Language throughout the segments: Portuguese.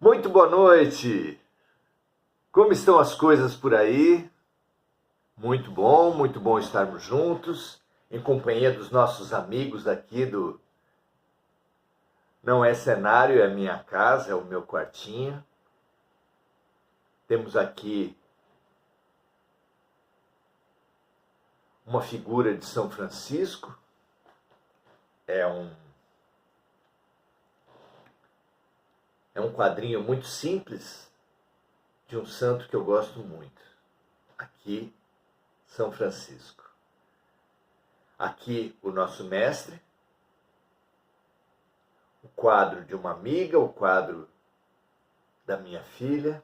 Muito boa noite! Como estão as coisas por aí? Muito bom estarmos juntos, em companhia dos nossos amigos aqui do Não é Cenário, é minha casa, é o meu quartinho. Temos aqui uma figura de São Francisco, é um quadrinho muito simples de um santo que eu gosto muito. Aqui, São Francisco. Aqui, o nosso mestre, o quadro de uma amiga, o quadro da minha filha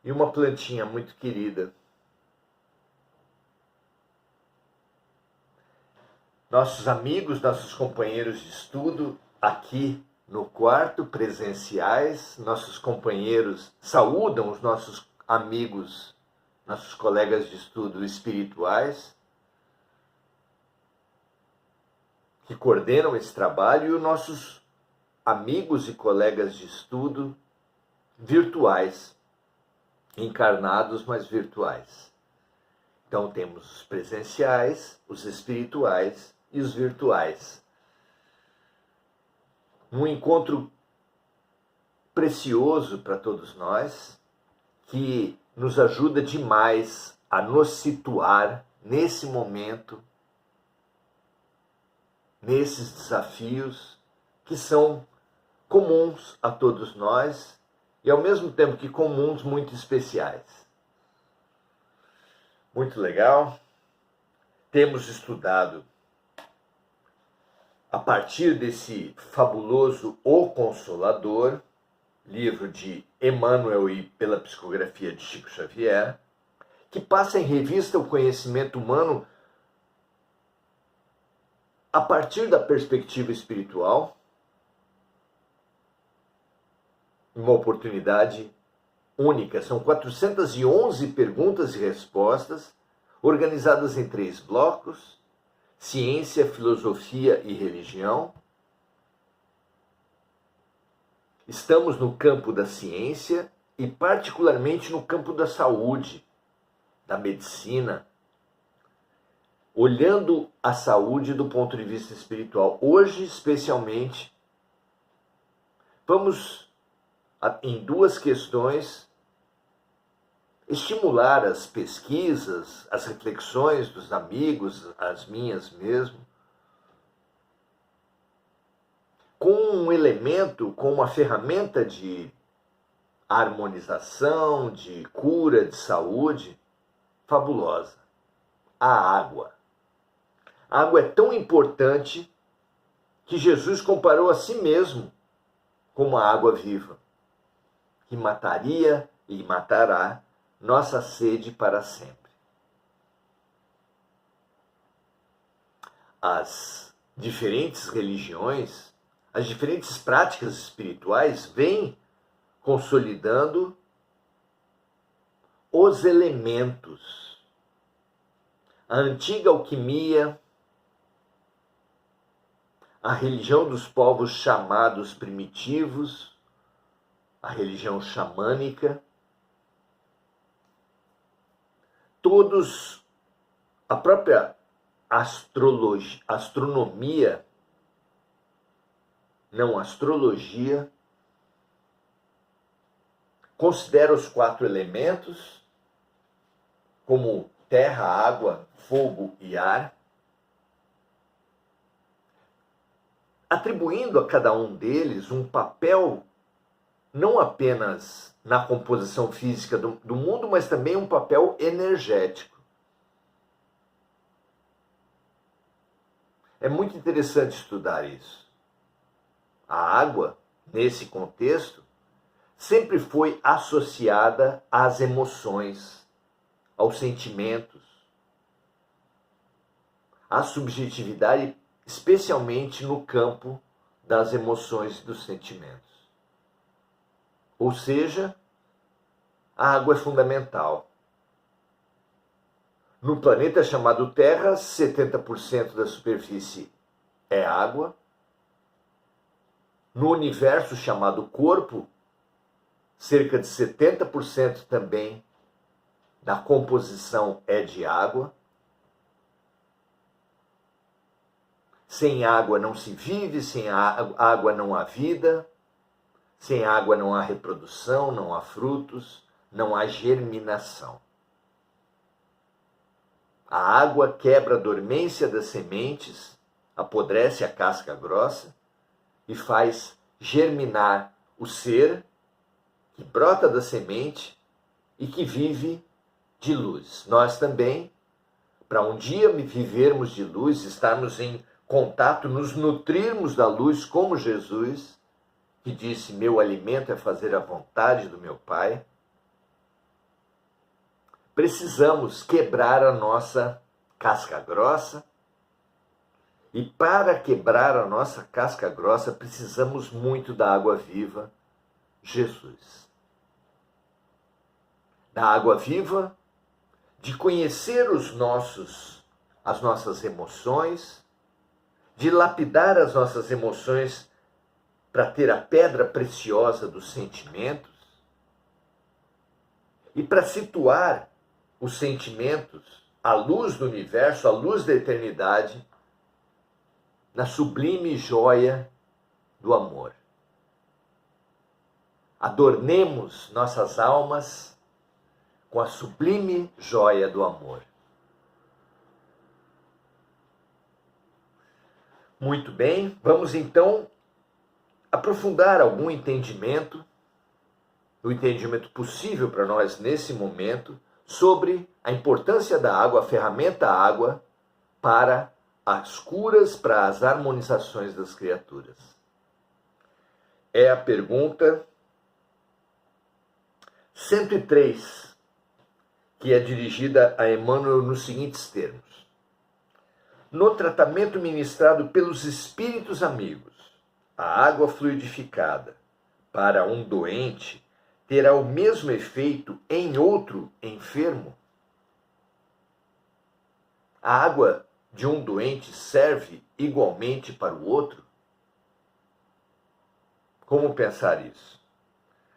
e uma plantinha muito querida. Nossos amigos, nossos companheiros de estudo aqui no quarto, presenciais, nossos companheiros saúdam os nossos amigos, nossos colegas de estudo espirituais, que coordenam esse trabalho, e os nossos amigos e colegas de estudo virtuais, encarnados, mas virtuais. Então temos os presenciais, os espirituais e os virtuais. Um encontro precioso para todos nós, que nos ajuda demais a nos situar nesse momento, nesses desafios que são comuns a todos nós e, ao mesmo tempo que comuns, muito especiais. Muito legal. Temos estudado, a partir desse fabuloso O Consolador, livro de Emmanuel e pela psicografia de Chico Xavier, que passa em revista o conhecimento humano a partir da perspectiva espiritual, uma oportunidade única. São 411 perguntas e respostas, organizadas em 3 blocos: ciência, filosofia e religião. Estamos no campo da ciência e particularmente no campo da saúde, da medicina, olhando a saúde do ponto de vista espiritual. Hoje, especialmente, vamos, em 2 questões, estimular as pesquisas, as reflexões dos amigos, as minhas mesmo, com um elemento, com uma ferramenta de harmonização, de cura, de saúde, fabulosa: a água. A água é tão importante que Jesus comparou a si mesmo como a água viva, que mataria e matará nossa sede para sempre. As diferentes religiões, as diferentes práticas espirituais vêm consolidando os elementos. A antiga alquimia, a religião dos povos chamados primitivos, a religião xamânica, todos, a própria astronomia, não astrologia, considera os 4 elementos como terra, água, fogo e ar, atribuindo a cada um deles um papel não apenas na composição física do mundo, mas também um papel energético. É muito interessante estudar isso. A água, nesse contexto, sempre foi associada às emoções, aos sentimentos, à subjetividade, especialmente no campo das emoções e dos sentimentos. Ou seja, a água é fundamental. No planeta chamado Terra, 70% da superfície é água. No universo chamado corpo, cerca de 70% também da composição é de água. Sem água não se vive, sem água não há vida, sem água não há reprodução, não há frutos, não há germinação. A água quebra a dormência das sementes, apodrece a casca grossa e faz germinar o ser que brota da semente e que vive de luz. Nós também, para um dia vivermos de luz, estarmos em contato, nos nutrirmos da luz como Jesus, que disse: meu alimento é fazer a vontade do meu Pai. Precisamos quebrar a nossa casca grossa, e para quebrar a nossa casca grossa precisamos muito da água viva, Jesus. Da água viva, de conhecer as nossas emoções, de lapidar as nossas emoções para ter a pedra preciosa dos sentimentos e para situar os sentimentos, à luz do universo, à luz da eternidade, na sublime joia do amor. Adornemos nossas almas com a sublime joia do amor. Muito bem, vamos então aprofundar algum entendimento, o entendimento possível para nós nesse momento, sobre a importância da água, a ferramenta água, para as curas, para as harmonizações das criaturas. É a pergunta 103, que é dirigida a Emmanuel nos seguintes termos. No tratamento ministrado pelos espíritos amigos, a água fluidificada para um doente terá o mesmo efeito em outro enfermo? A água de um doente serve igualmente para o outro? Como pensar isso?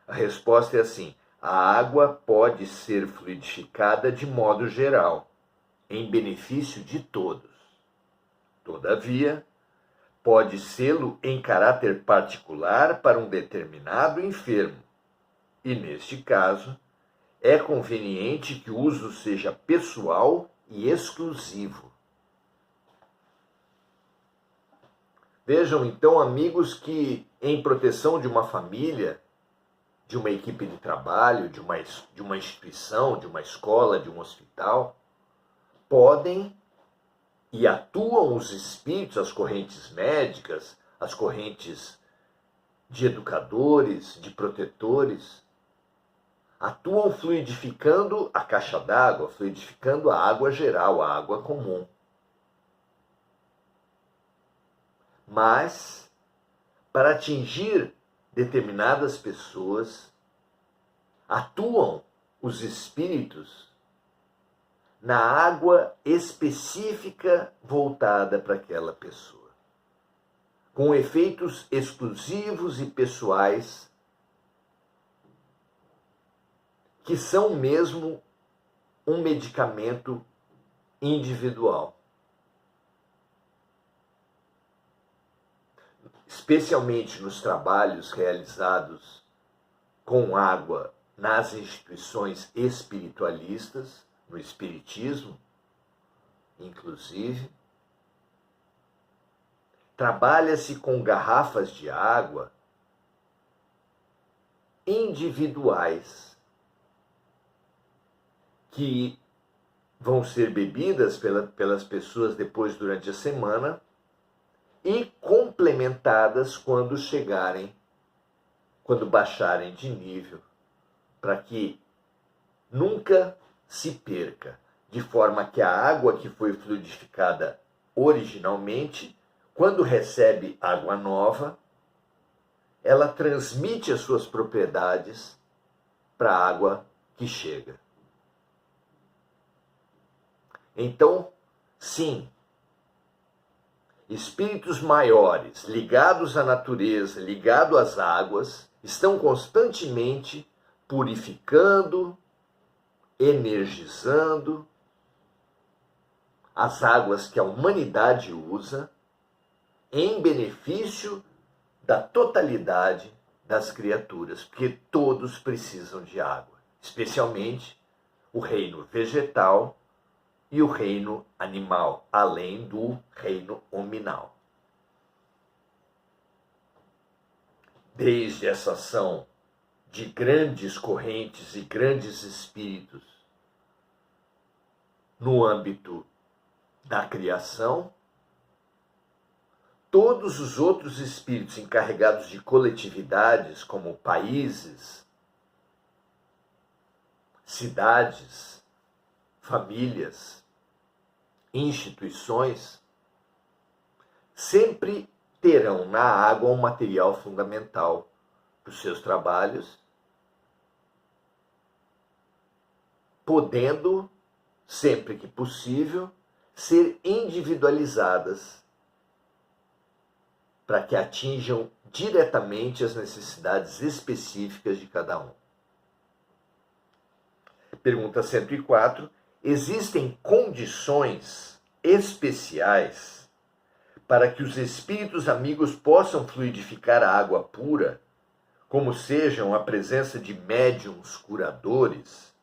A resposta é assim: a água pode ser fluidificada de modo geral, em benefício de todos. Todavia, pode sê-lo em caráter particular para um determinado enfermo, e neste caso, é conveniente que o uso seja pessoal e exclusivo. Vejam então, amigos, que em proteção de uma família, de uma equipe de trabalho, de uma instituição, de uma escola, de um hospital, podem e atuam os espíritos, as correntes médicas, as correntes de educadores, de protetores, atuam fluidificando a caixa d'água, fluidificando a água geral, a água comum. Mas, para atingir determinadas pessoas, atuam os espíritos na água específica voltada para aquela pessoa, com efeitos exclusivos e pessoais, que são mesmo um medicamento individual. Especialmente nos trabalhos realizados com água nas instituições espiritualistas, no espiritismo, inclusive, trabalha-se com garrafas de água individuais que vão ser bebidas pelas pessoas depois durante a semana e complementadas quando baixarem de nível, para que nunca se perca, de forma que a água que foi fluidificada originalmente, quando recebe água nova, ela transmite as suas propriedades para a água que chega. Então, sim, espíritos maiores, ligados à natureza, ligados às águas, estão constantemente purificando, energizando as águas que a humanidade usa em benefício da totalidade das criaturas, porque todos precisam de água, especialmente o reino vegetal e o reino animal, além do reino hominal. Desde essa ação de grandes correntes e grandes espíritos no âmbito da criação, todos os outros espíritos encarregados de coletividades, como países, cidades, famílias, instituições, sempre terão na água um material fundamental para os seus trabalhos, podendo, sempre que possível, ser individualizadas para que atinjam diretamente as necessidades específicas de cada um. Pergunta 104. Existem condições especiais para que os espíritos amigos possam fluidificar a água pura, como sejam a presença de médiuns curadores,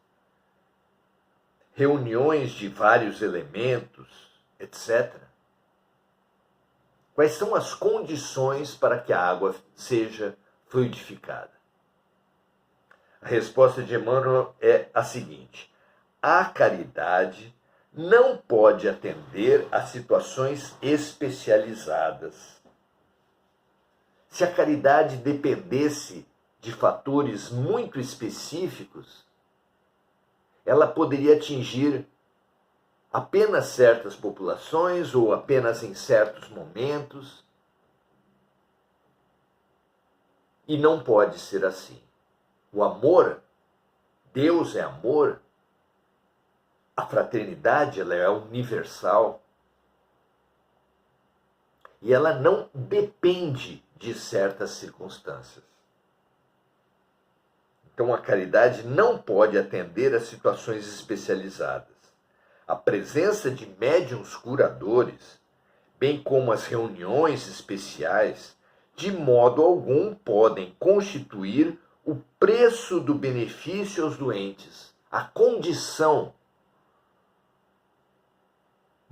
reuniões de vários elementos, etc. Quais são as condições para que a água seja fluidificada? A resposta de Emmanuel é a seguinte: a caridade não pode atender a situações especializadas. Se a caridade dependesse de fatores muito específicos, ela poderia atingir apenas certas populações ou apenas em certos momentos. E não pode ser assim. O amor, Deus é amor, a fraternidade ela é universal e ela não depende de certas circunstâncias. Então a caridade não pode atender a situações especializadas. A presença de médiuns curadores, bem como as reuniões especiais, de modo algum podem constituir o preço do benefício aos doentes, a condição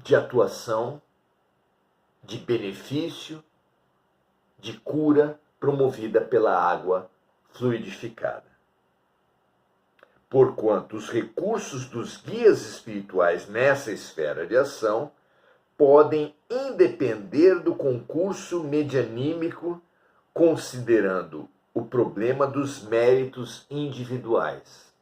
de atuação, de benefício, de cura promovida pela água fluidificada. Porquanto os recursos dos guias espirituais nessa esfera de ação podem independer do concurso medianímico, considerando o problema dos méritos individuais.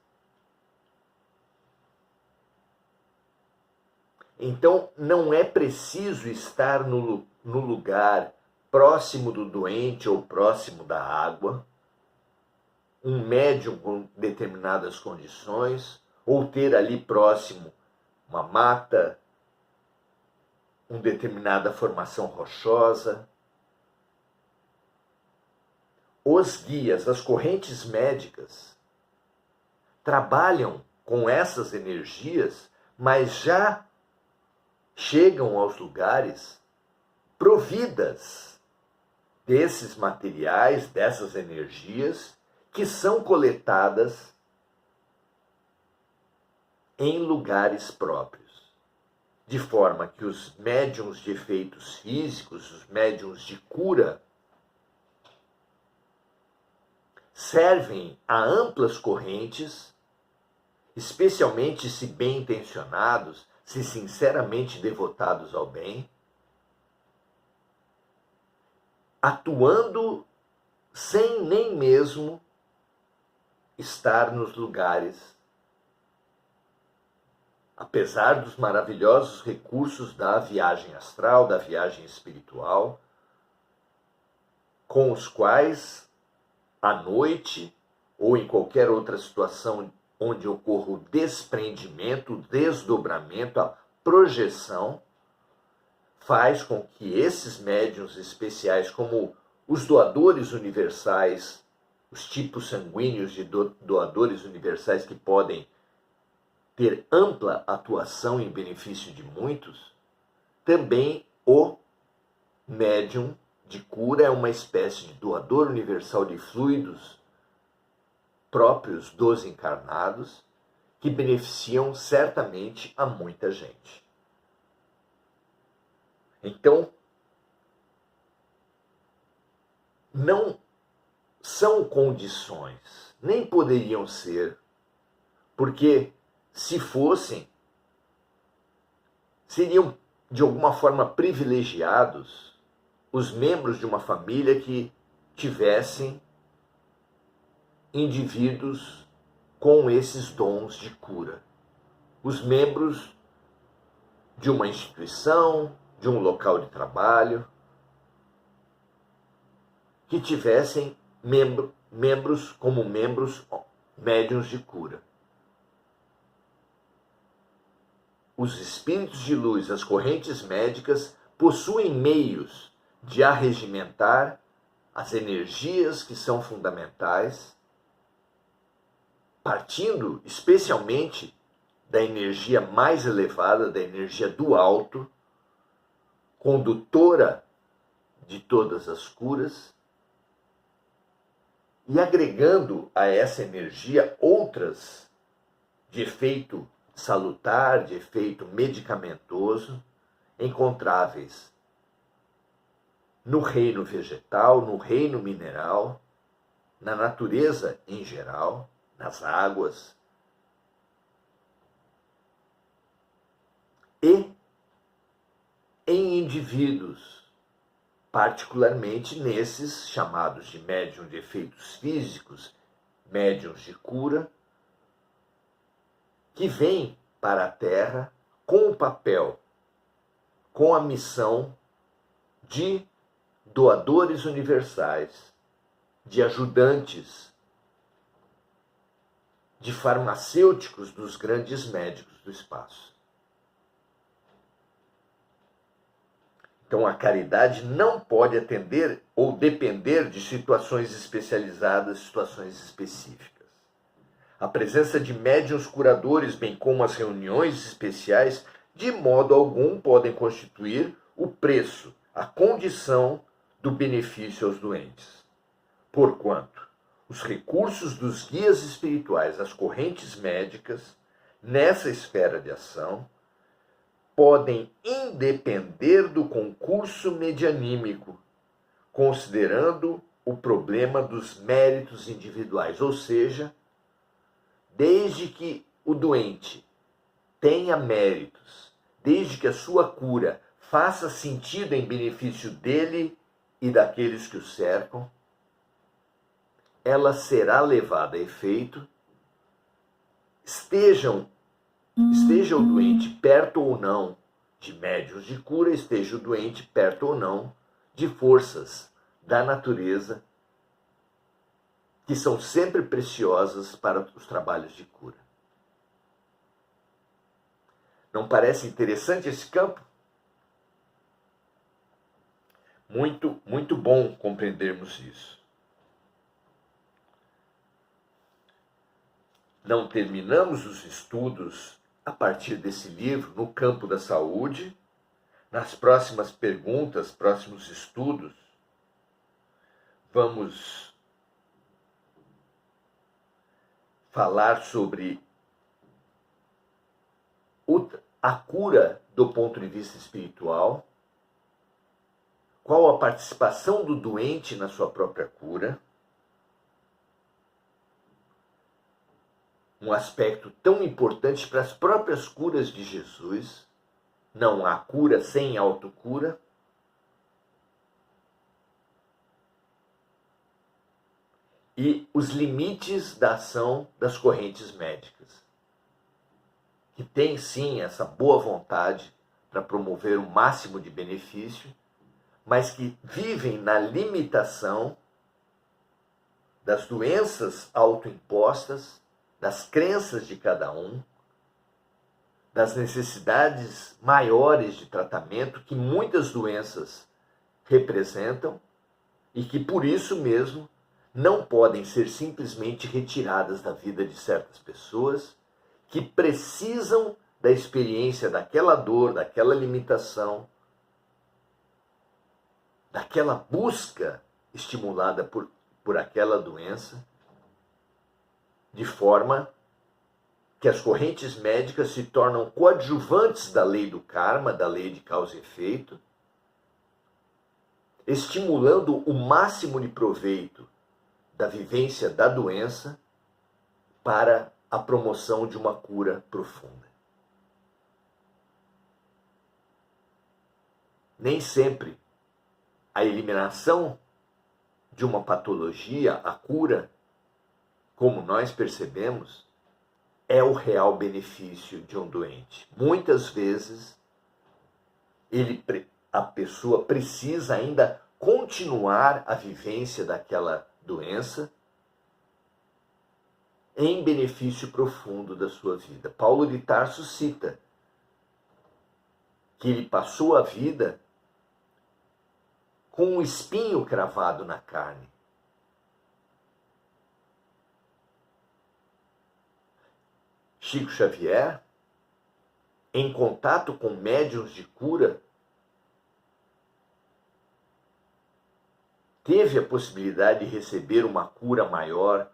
Então, não é preciso estar no lugar próximo do doente ou próximo da água, um médium com determinadas condições, ou ter ali próximo uma mata, uma determinada formação rochosa. Os guias, as correntes médicas, trabalham com essas energias, mas já chegam aos lugares providas desses materiais, dessas energias, que são coletadas em lugares próprios, de forma que os médiuns de efeitos físicos, os médiuns de cura, servem a amplas correntes, especialmente se bem intencionados, se sinceramente devotados ao bem, atuando sem nem mesmo estar nos lugares, apesar dos maravilhosos recursos da viagem astral, da viagem espiritual, com os quais, à noite ou em qualquer outra situação onde ocorra o desprendimento, o desdobramento, a projeção, faz com que esses médiuns especiais, como os doadores universais, os tipos sanguíneos de doadores universais que podem ter ampla atuação em benefício de muitos, também o médium de cura é uma espécie de doador universal de fluidos próprios dos encarnados, que beneficiam certamente a muita gente. Então, não são condições, nem poderiam ser, porque se fossem, seriam de alguma forma privilegiados os membros de uma família que tivessem indivíduos com esses dons de cura. Os membros de uma instituição, de um local de trabalho, que tivessem membros médiuns de cura. Os espíritos de luz, as correntes médicas, possuem meios de arregimentar as energias que são fundamentais, partindo especialmente da energia mais elevada, da energia do alto, condutora de todas as curas, e agregando a essa energia outras de efeito salutar, de efeito medicamentoso, encontráveis no reino vegetal, no reino mineral, na natureza em geral, nas águas, e em indivíduos, particularmente nesses chamados de médium de efeitos físicos, médiuns de cura, que vêm para a Terra com o papel, com a missão de doadores universais, de ajudantes, de farmacêuticos dos grandes médicos do espaço. Então, a caridade não pode atender ou depender de situações especializadas, situações específicas. A presença de médiuns curadores, bem como as reuniões especiais, de modo algum podem constituir o preço, a condição do benefício aos doentes. Porquanto, os recursos dos guias espirituais, as correntes médicas, nessa esfera de ação, podem independer do concurso medianímico, considerando o problema dos méritos individuais, ou seja, desde que o doente tenha méritos, desde que a sua cura faça sentido em benefício dele e daqueles que o cercam, ela será levada a efeito, esteja o doente perto ou não de médiuns de cura, esteja o doente perto ou não de forças da natureza que são sempre preciosas para os trabalhos de cura. Não parece interessante esse campo? Muito, muito bom compreendermos isso. Não terminamos os estudos a partir desse livro no campo da saúde. Nas próximas perguntas, próximos estudos, vamos falar sobre a cura do ponto de vista espiritual, qual a participação do doente na sua própria cura, um aspecto tão importante para as próprias curas de Jesus. Não há cura sem autocura. E os limites da ação das correntes médicas, que têm sim essa boa vontade para promover o máximo de benefício, mas que vivem na limitação das doenças autoimpostas, das crenças de cada um, das necessidades maiores de tratamento que muitas doenças representam e que por isso mesmo não podem ser simplesmente retiradas da vida de certas pessoas que precisam da experiência daquela dor, daquela limitação, daquela busca estimulada por aquela doença, de forma que as correntes médicas se tornam coadjuvantes da lei do karma, da lei de causa e efeito, estimulando o máximo de proveito da vivência da doença para a promoção de uma cura profunda. Nem sempre a eliminação de uma patologia, a cura, como nós percebemos, é o real benefício de um doente. Muitas vezes, a pessoa precisa ainda continuar a vivência daquela doença em benefício profundo da sua vida. Paulo de Tarso cita que ele passou a vida com um espinho cravado na carne. Chico Xavier, em contato com médiuns de cura, teve a possibilidade de receber uma cura maior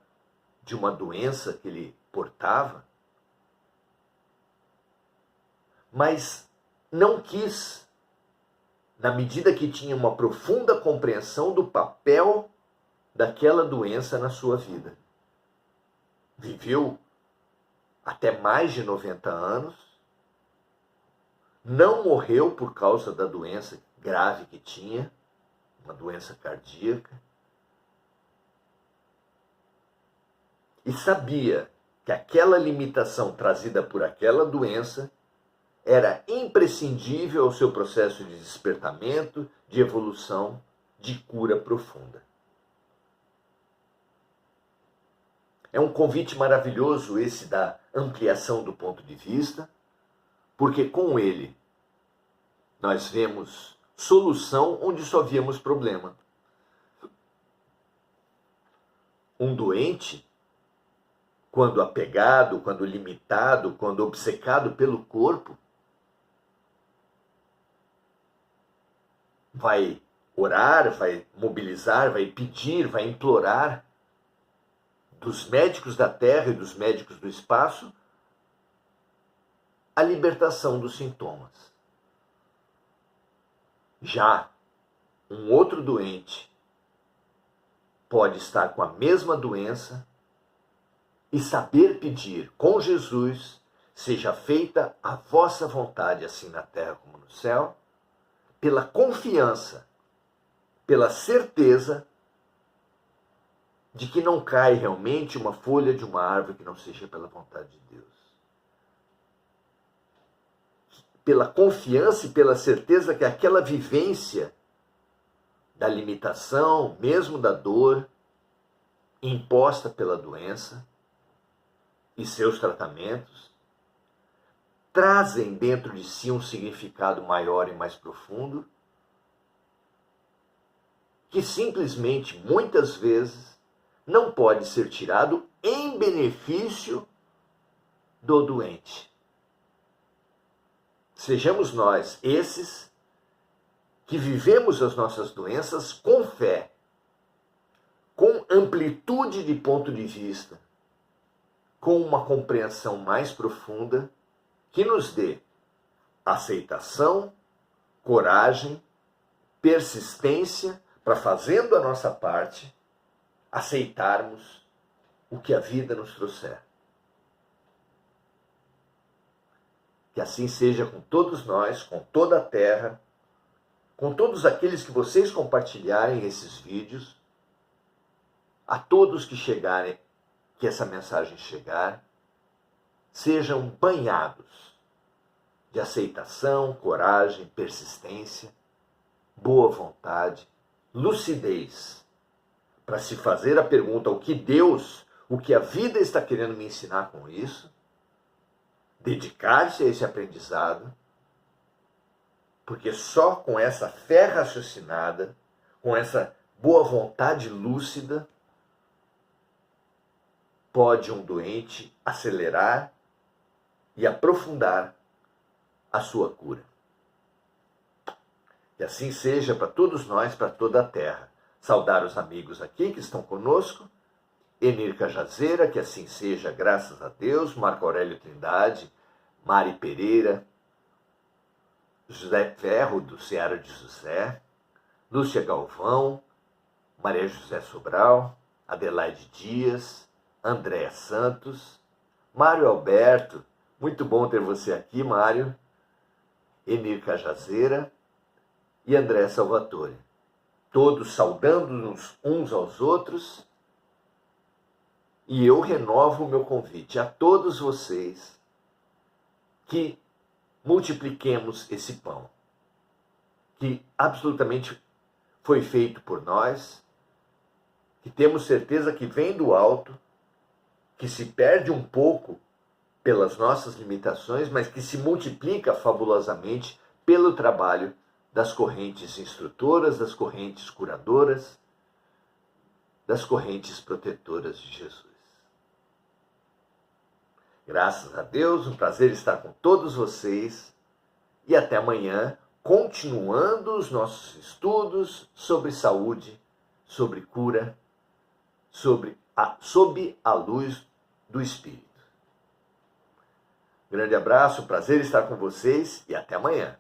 de uma doença que ele portava, mas não quis, na medida que tinha uma profunda compreensão do papel daquela doença na sua vida. Viveu até mais de 90 anos, não morreu por causa da doença grave que tinha, uma doença cardíaca, e sabia que aquela limitação trazida por aquela doença era imprescindível ao seu processo de despertamento, de evolução, de cura profunda. É um convite maravilhoso esse da ampliação do ponto de vista, porque com ele nós vemos solução onde só víamos problema. Um doente, quando apegado, quando limitado, quando obcecado pelo corpo, vai orar, vai mobilizar, vai pedir, vai implorar dos médicos da Terra e dos médicos do espaço a libertação dos sintomas. Já um outro doente pode estar com a mesma doença e saber pedir com Jesus: seja feita a vossa vontade, assim na terra como no céu, pela confiança, pela certeza de que não cai realmente uma folha de uma árvore que não seja pela vontade de Deus. Pela confiança e pela certeza que aquela vivência da limitação, mesmo da dor, imposta pela doença e seus tratamentos, trazem dentro de si um significado maior e mais profundo, que simplesmente, muitas vezes, não pode ser tirado em benefício do doente. Sejamos nós esses que vivemos as nossas doenças com fé, com amplitude de ponto de vista, com uma compreensão mais profunda, que nos dê aceitação, coragem, persistência para, fazendo a nossa parte, aceitarmos o que a vida nos trouxer. Que assim seja com todos nós, com toda a terra, com todos aqueles que vocês compartilharem esses vídeos, a todos que chegarem, que essa mensagem chegar, sejam banhados de aceitação, coragem, persistência, boa vontade, lucidez, para se fazer a pergunta: o que Deus, o que a vida está querendo me ensinar com isso? dedicar-se a esse aprendizado, porque só com essa fé raciocinada, com essa boa vontade lúcida, pode um doente acelerar e aprofundar a sua cura. Que assim seja para todos nós, para toda a terra. Saudar os amigos aqui que estão conosco. Enir Cajazeira, que assim seja, graças a Deus. Marco Aurélio Trindade, Mari Pereira, José Ferro, do Seara de José, Lúcia Galvão, Maria José Sobral, Adelaide Dias, Andréa Santos, Mário Alberto, muito bom ter você aqui, Mário, Enir Cajazeira e André Salvatore. Todos saudando-nos uns aos outros, e eu renovo o meu convite a todos vocês que multipliquemos esse pão, que absolutamente foi feito por nós, que temos certeza que vem do alto, que se perde um pouco pelas nossas limitações, mas que se multiplica fabulosamente pelo trabalho das correntes instrutoras, das correntes curadoras, das correntes protetoras de Jesus. Graças a Deus, um prazer estar com todos vocês e até amanhã, continuando os nossos estudos sobre saúde, sobre cura, sob a luz do Espírito. Grande abraço, prazer estar com vocês e até amanhã.